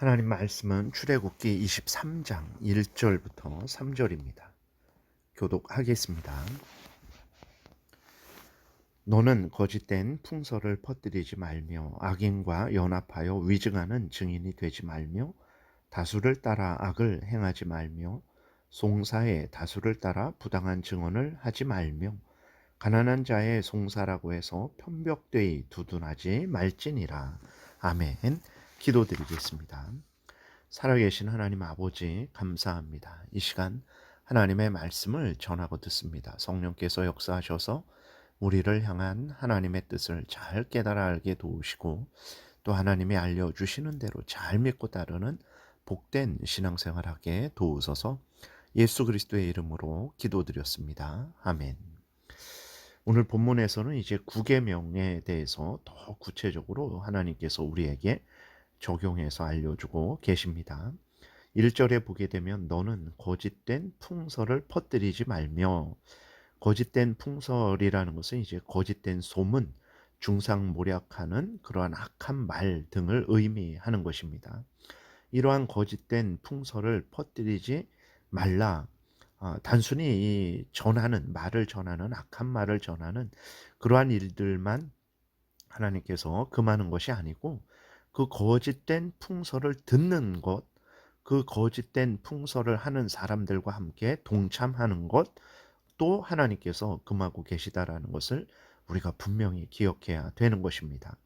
하나님 말씀은 출애굽기 23장 1절부터 3절입니다. 교독하겠습니다. 너는 거짓된 풍설을 퍼뜨리지 말며 악인과 연합하여 위증하는 증인이 되지 말며 다수를 따라 악을 행하지 말며 송사에 다수를 따라 부당한 증언을 하지 말며 가난한 자의 송사라고 해서 편벽되이 두둔하지 말지니라. 아멘. 기도드리겠습니다. 살아계신 하나님 아버지 감사합니다. 이 시간 하나님의 말씀을 전하고 듣습니다. 성령께서 역사하셔서 우리를 향한 하나님의 뜻을 잘 깨달아 알게 도우시고 또 하나님이 알려주시는 대로 잘 믿고 따르는 복된 신앙생활하게 도우소서. 예수 그리스도의 이름으로 기도드렸습니다. 아멘. 오늘 본문에서는 이제 구계명에 대해서 더 구체적으로 하나님께서 우리에게 적용해서 알려주고 계십니다. 1절에 보게 되면 너는 거짓된 풍설을 퍼뜨리지 말며, 거짓된 풍설이라는 것은 이제 거짓된 소문, 중상모략하는 그러한 악한 말 등을 의미하는 것입니다. 이러한 거짓된 풍설을 퍼뜨리지 말라. 단순히 이 전하는 말을 전하는 악한 말을 전하는 그러한 일들만 하나님께서 금하는 것이 아니고 그 거짓된 풍설을 듣는 것, 그 거짓된 풍설을 하는 사람들과 함께 동참하는 것, 또 하나님께서 금하고 계시다라는 것을 우리가 분명히 기억해야 되는 것입니다.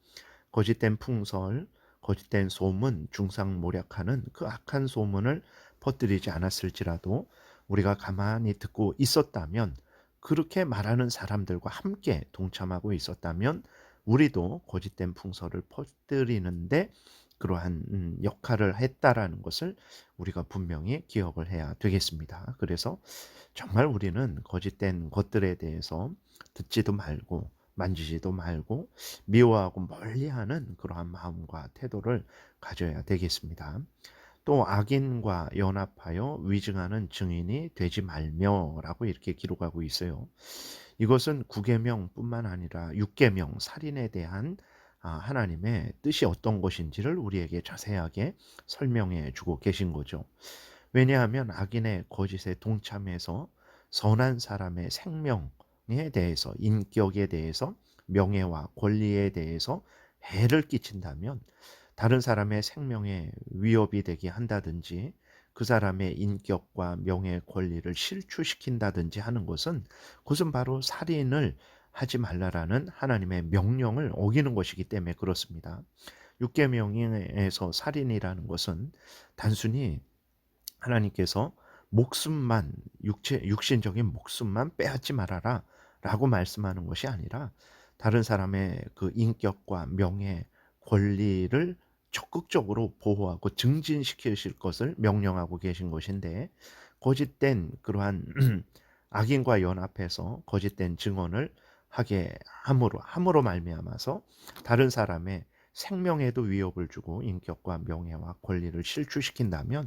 거짓된 풍설, 거짓된 소문, 중상모략하는 그 악한 소문을 퍼뜨리지 않았을지라도 우리가 가만히 듣고 있었다면, 그렇게 말하는 사람들과 함께 동참하고 있었다면 우리도 거짓된 풍설을 퍼뜨리는데 그러한 역할을 했다라는 것을 우리가 분명히 기억을 해야 되겠습니다. 그래서 정말 우리는 거짓된 것들에 대해서 듣지도 말고 만지지도 말고 미워하고 멀리하는 그러한 마음과 태도를 가져야 되겠습니다. 또 악인과 연합하여 위증하는 증인이 되지 말며라고 이렇게 기록하고 있어요. 이것은 구계명뿐만 아니라 육계명 살인에 대한 하나님의 뜻이 어떤 것인지를 우리에게 자세하게 설명해 주고 계신 거죠. 왜냐하면 악인의 거짓에 동참해서 선한 사람의 생명에 대해서, 인격에 대해서, 명예와 권리에 대해서 해를 끼친다면, 다른 사람의 생명에 위협이 되게 한다든지 그 사람의 인격과 명예 권리를 실추시킨다든지 하는 것은, 그것은 바로 살인을 하지 말라라는 하나님의 명령을 어기는 것이기 때문에 그렇습니다. 육계명에서 살인이라는 것은 단순히 하나님께서 목숨만, 육신적인 목숨만 빼앗지 말아라 라고 말씀하는 것이 아니라 다른 사람의 그 인격과 명예, 권리를 적극적으로 보호하고 증진시키실 것을 명령하고 계신 것인데, 거짓된 그러한 악인과 연합해서 거짓된 증언을 하게 함으로 말미암아서 다른 사람의 생명에도 위협을 주고 인격과 명예와 권리를 실추시킨다면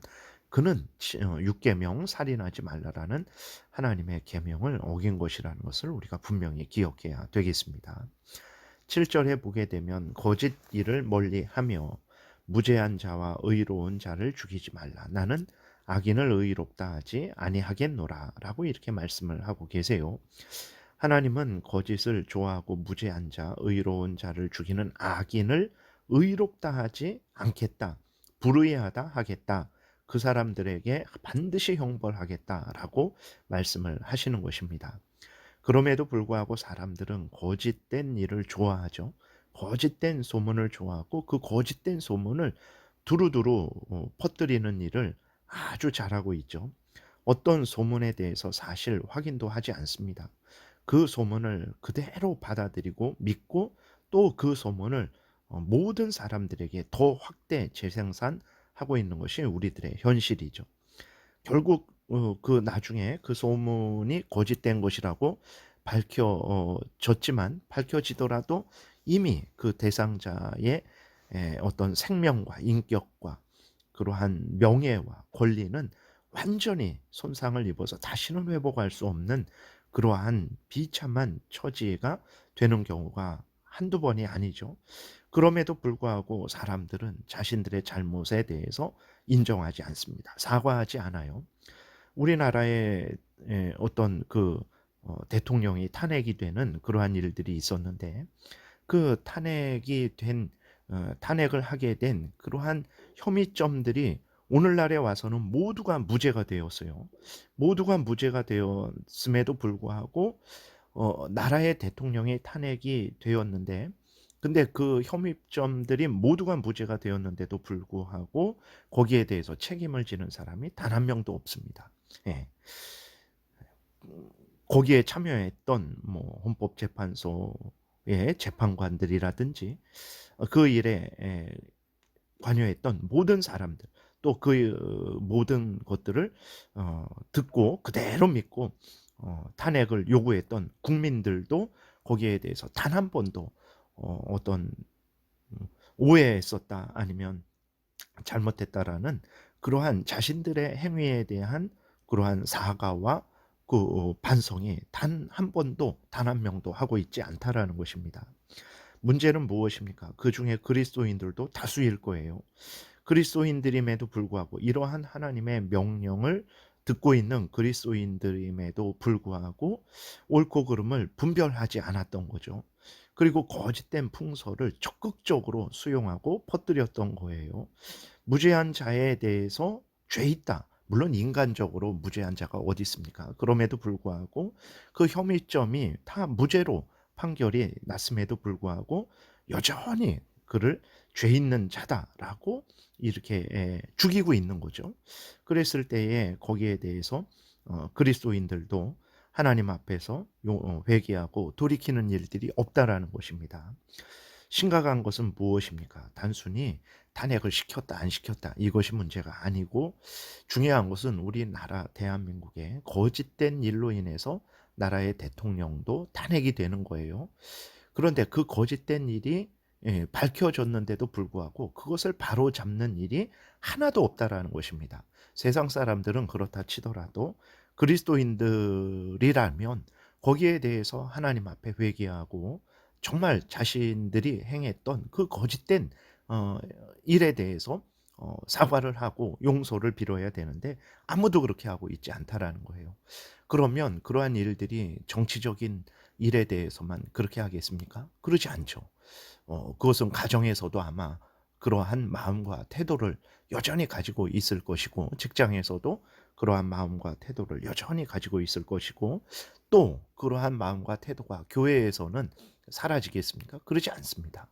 그는 육계명 살인하지 말라라는 하나님의 계명을 어긴 것이라는 것을 우리가 분명히 기억해야 되겠습니다. 7절에 보게 되면 거짓 일을 멀리하며 무죄한 자와 의로운 자를 죽이지 말라. 나는 악인을 의롭다 하지 아니하겠노라 라고 이렇게 말씀을 하고 계세요. 하나님은 거짓을 좋아하고 무죄한 자, 의로운 자를 죽이는 악인을 의롭다 하지 않겠다, 불의하다 하겠다, 그 사람들에게 반드시 형벌하겠다라고 말씀을 하시는 것입니다. 그럼에도 불구하고 사람들은 거짓된 일을 좋아하죠. 거짓된 소문을 좋아하고 그 거짓된 소문을 두루두루 퍼뜨리는 일을 아주 잘하고 있죠. 어떤 소문에 대해서 사실 확인도 하지 않습니다. 그 소문을 그대로 받아들이고 믿고 또 그 소문을 모든 사람들에게 더 확대 재생산하고 있는 것이 우리들의 현실이죠. 결국 그 나중에 그 소문이 거짓된 것이라고 밝혀지더라도 이미 그 대상자의 어떤 생명과 인격과 그러한 명예와 권리는 완전히 손상을 입어서 다시는 회복할 수 없는 그러한 비참한 처지가 되는 경우가 한두 번이 아니죠. 그럼에도 불구하고 사람들은 자신들의 잘못에 대해서 인정하지 않습니다. 사과하지 않아요. 우리나라에 어떤 대통령이 탄핵이 되는 그러한 일들이 있었는데, 그 탄핵을 하게 된 그러한 혐의점들이 오늘날에 와서는 모두가 무죄가 되었어요. 모두가 무죄가 되었음에도 불구하고 나라의 대통령이 탄핵이 되었는데, 근데 그 혐의점들이 모두가 무죄가 되었는데도 불구하고 거기에 대해서 책임을 지는 사람이 단 한 명도 없습니다. 예. 거기에 참여했던 헌법재판소의 재판관들이라든지 그 일에 관여했던 모든 사람들, 또 그 모든 것들을 듣고 그대로 믿고 탄핵을 요구했던 국민들도 거기에 대해서 단 한 번도 어떤 오해했었다, 아니면 잘못했다라는 그러한 자신들의 행위에 대한 그러한 사과와 반성이 단 한 번도, 단 한 명도 하고 있지 않다라는 것입니다. 문제는 무엇입니까? 그중에 그리스도인들도 다수일 거예요. 그리스도인들임에도 불구하고, 이러한 하나님의 명령을 듣고 있는 그리스도인들임에도 불구하고 옳고 그름을 분별하지 않았던 거죠. 그리고 거짓된 풍설을 적극적으로 수용하고 퍼뜨렸던 거예요. 무죄한 자에 대해서 죄 있다, 물론 인간적으로 무죄한 자가 어디 있습니까? 그럼에도 불구하고 그 혐의점이 다 무죄로 판결이 났음에도 불구하고 여전히 그를 죄 있는 자다라고 이렇게 죽이고 있는 거죠. 그랬을 때에 거기에 대해서 그리스도인들도 하나님 앞에서 회개하고 돌이키는 일들이 없다라는 것입니다. 심각한 것은 무엇입니까? 단순히 탄핵을 시켰다 안 시켰다 이것이 문제가 아니고, 중요한 것은 우리나라 대한민국의 거짓된 일로 인해서 나라의 대통령도 탄핵이 되는 거예요. 그런데 그 거짓된 일이 밝혀졌는데도 불구하고 그것을 바로잡는 일이 하나도 없다라는 것입니다. 세상 사람들은 그렇다 치더라도 그리스도인들이라면 거기에 대해서 하나님 앞에 회개하고 정말 자신들이 행했던 그 거짓된 어 일에 대해서 사과를 하고 용서를 빌어야 되는데, 아무도 그렇게 하고 있지 않다라는 거예요. 그러면 그러한 일들이 정치적인 일에 대해서만 그렇게 하겠습니까? 그러지 않죠. 그것은 가정에서도 아마 그러한 마음과 태도를 여전히 가지고 있을 것이고, 직장에서도 그러한 마음과 태도를 여전히 가지고 있을 것이고, 또 그러한 마음과 태도가 교회에서는 사라지겠습니까? 그러지 않습니다.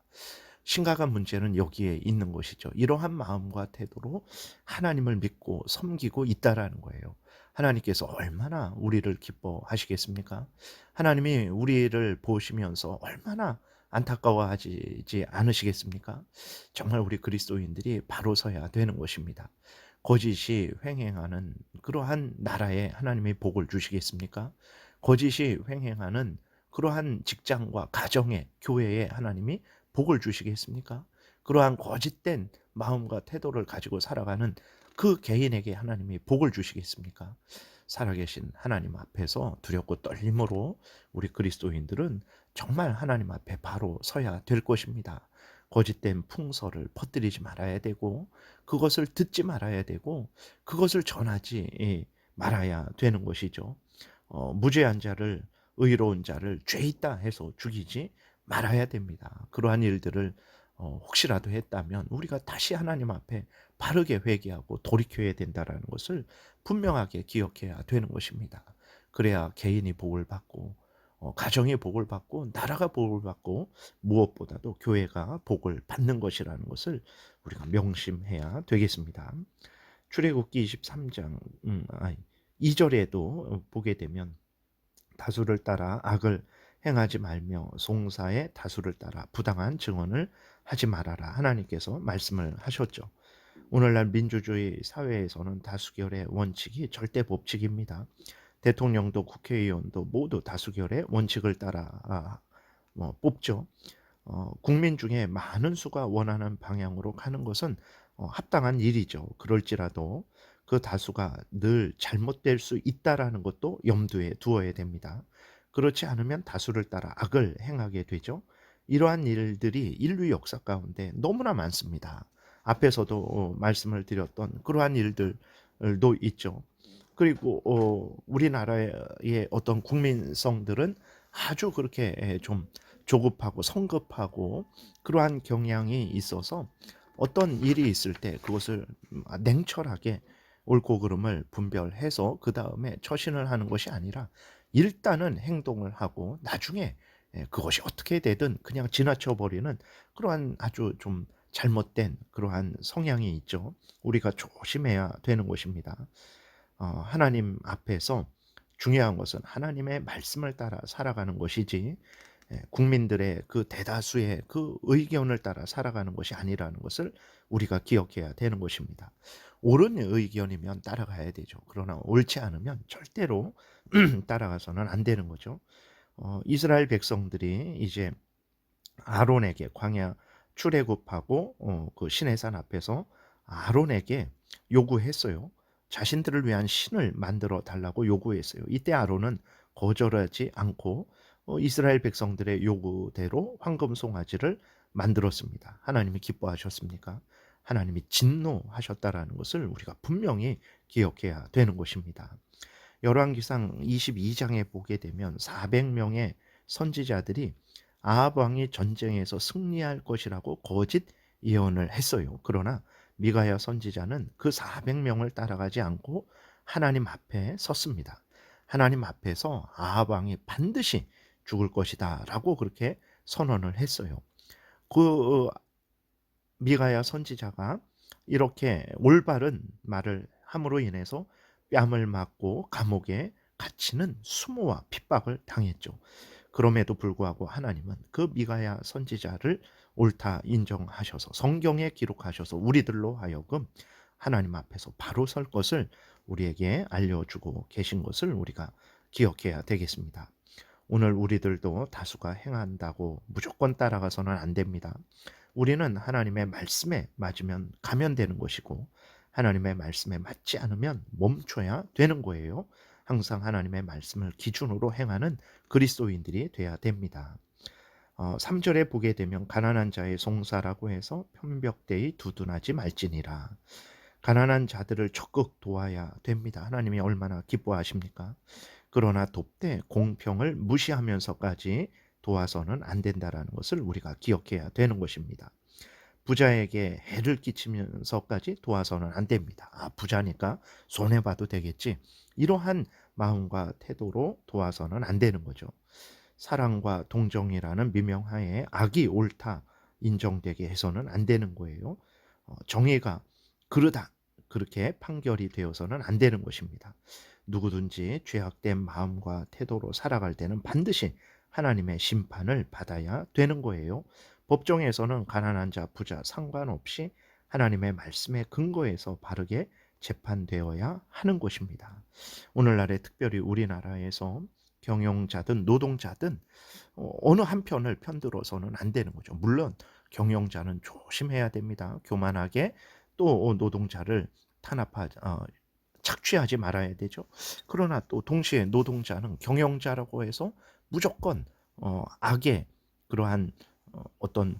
심각한 문제는 여기에 있는 것이죠. 이러한 마음과 태도로 하나님을 믿고 섬기고 있다라는 거예요. 하나님께서 얼마나 우리를 기뻐하시겠습니까? 하나님이 우리를 보시면서 얼마나 안타까워하지 않으시겠습니까? 정말 우리 그리스도인들이 바로 서야 되는 것입니다. 거짓이 횡행하는 그러한 나라에 하나님이 복을 주시겠습니까? 거짓이 횡행하는 그러한 직장과 가정에, 교회에 하나님이 복을 주시겠습니까? 그러한 거짓된 마음과 태도를 가지고 살아가는 그 개인에게 하나님이 복을 주시겠습니까? 살아계신 하나님 앞에서 두렵고 떨림으로 우리 그리스도인들은 정말 하나님 앞에 바로 서야 될 것입니다. 거짓된 풍설을 퍼뜨리지 말아야 되고, 그것을 듣지 말아야 되고, 그것을 전하지 말아야 되는 것이죠. 무죄한 자를, 의로운 자를 죄 있다 해서 죽이지 말아야 됩니다. 그러한 일들을 혹시라도 했다면 우리가 다시 하나님 앞에 바르게 회개하고 돌이켜야 된다라는 것을 분명하게 기억해야 되는 것입니다. 그래야 개인이 복을 받고 가정이 복을 받고 나라가 복을 받고 무엇보다도 교회가 복을 받는 것이라는 것을 우리가 명심해야 되겠습니다. 출애굽기 23장 2절에도 보게 되면, 다수를 따라 악을 행하지 말며 송사의 다수를 따라 부당한 증언을 하지 말아라, 하나님께서 말씀을 하셨죠. 오늘날 민주주의 사회에서는 다수결의 원칙이 절대 법칙입니다. 대통령도 국회의원도 모두 다수결의 원칙을 따라 뽑죠. 국민 중에 많은 수가 원하는 방향으로 가는 것은 합당한 일이죠. 그럴지라도 그 다수가 늘 잘못될 수 있다라는 것도 염두에 두어야 됩니다. 그렇지 않으면 다수를 따라 악을 행하게 되죠. 이러한 일들이 인류 역사 가운데 너무나 많습니다. 앞에서도 말씀을 드렸던 그러한 일들도 있죠. 그리고 우리나라의 어떤 국민성들은 아주 그렇게 좀 조급하고 성급하고 그러한 경향이 있어서 어떤 일이 있을 때 그것을 냉철하게 옳고 그름을 분별해서 그다음에 처신을 하는 것이 아니라 일단은 행동을 하고 나중에 그것이 어떻게 되든 그냥 지나쳐 버리는 그러한 아주 좀 잘못된 그러한 성향이 있죠. 우리가 조심해야 되는 것입니다. 하나님 앞에서 중요한 것은 하나님의 말씀을 따라 살아가는 것이지 국민들의 그 대다수의 그 의견을 따라 살아가는 것이 아니라는 것을 우리가 기억해야 되는 것입니다. 옳은 의견이면 따라가야 되죠. 그러나 옳지 않으면 절대로 따라가서는 안 되는 거죠. 이스라엘 백성들이 이제 아론에게 광야 출애굽하고 그 시내산 앞에서 아론에게 요구했어요. 자신들을 위한 신을 만들어 달라고 요구했어요. 이때 아론은 거절하지 않고 이스라엘 백성들의 요구대로 황금 송아지를 만들었습니다. 하나님이 기뻐하셨습니까? 하나님이 진노하셨다라는 것을 우리가 분명히 기억해야 되는 것입니다. 열왕기상 22장에 보게 되면 400명의 선지자들이 아합 왕이 전쟁에서 승리할 것이라고 거짓 예언을 했어요. 그러나 미가야 선지자는 그 400명을 따라가지 않고 하나님 앞에 섰습니다. 하나님 앞에서 아합 왕이 반드시 죽을 것이다라고 그렇게 선언을 했어요. 그 미가야 선지자가 이렇게 올바른 말을 함으로 인해서 뺨을 맞고 감옥에 갇히는 수모와 핍박을 당했죠. 그럼에도 불구하고 하나님은 그 미가야 선지자를 옳다 인정하셔서 성경에 기록하셔서 우리들로 하여금 하나님 앞에서 바로 설 것을 우리에게 알려주고 계신 것을 우리가 기억해야 되겠습니다. 오늘 우리들도 다수가 행한다고 무조건 따라가서는 안 됩니다. 우리는 하나님의 말씀에 맞으면 가면 되는 것이고 하나님의 말씀에 맞지 않으면 멈춰야 되는 거예요. 항상 하나님의 말씀을 기준으로 행하는 그리스도인들이 돼야 됩니다. 3절에 보게 되면 가난한 자의 송사라고 해서 편벽되이 두둔하지 말지니라. 가난한 자들을 적극 도와야 됩니다. 하나님이 얼마나 기뻐하십니까? 그러나 돕되 공평을 무시하면서까지 도와서는 안 된다라는 것을 우리가 기억해야 되는 것입니다. 부자에게 해를 끼치면서까지 도와서는 안 됩니다. 부자니까 손해봐도 되겠지. 이러한 마음과 태도로 도와서는 안 되는 거죠. 사랑과 동정이라는 미명하에 악이 옳다 인정되게 해서는 안 되는 거예요. 정의가 그르다 그렇게 판결이 되어서는 안 되는 것입니다. 누구든지 죄악된 마음과 태도로 살아갈 때는 반드시 하나님의 심판을 받아야 되는 거예요. 법정에서는 가난한 자, 부자 상관없이 하나님의 말씀에 근거해서 바르게 재판되어야 하는 것입니다. 오늘날에 특별히 우리나라에서 경영자든 노동자든 어느 한편을 편들어서는 안 되는 거죠. 물론 경영자는 조심해야 됩니다. 교만하게 또 노동자를 착취하지 말아야 되죠. 그러나 또 동시에 노동자는 경영자라고 해서 무조건 악의 그러한 어떤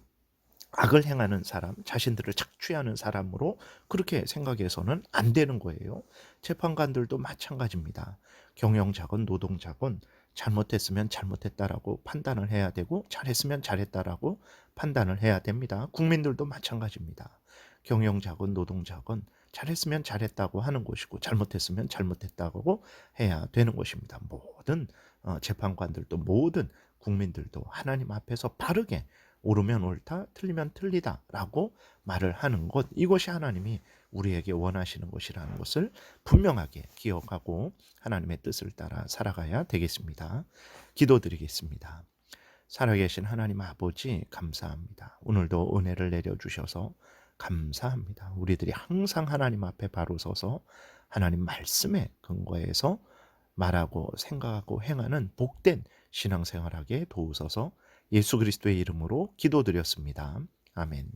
악을 행하는 사람, 자신들을 착취하는 사람으로 그렇게 생각해서는 안 되는 거예요. 재판관들도 마찬가지입니다. 경영자건 노동자건 잘못했으면 잘못했다라고 판단을 해야 되고 잘했으면 잘했다라고 판단을 해야 됩니다. 국민들도 마찬가지입니다. 경영자건 노동자건 잘했으면 잘했다고 하는 것이고 잘못했으면 잘못했다고 해야 되는 것입니다. 모든 재판관들도 모든 국민들도 하나님 앞에서 바르게 옳으면 옳다, 틀리면 틀리다라고 말을 하는 것, 이것이 하나님이 우리에게 원하시는 것이라는 것을 분명하게 기억하고 하나님의 뜻을 따라 살아가야 되겠습니다. 기도드리겠습니다. 살아계신 하나님 아버지 감사합니다. 오늘도 은혜를 내려주셔서 감사합니다. 우리들이 항상 하나님 앞에 바로 서서 하나님 말씀에 근거해서 말하고 생각하고 행하는 복된 신앙생활하게 도우소서. 예수 그리스도의 이름으로 기도드렸습니다. 아멘.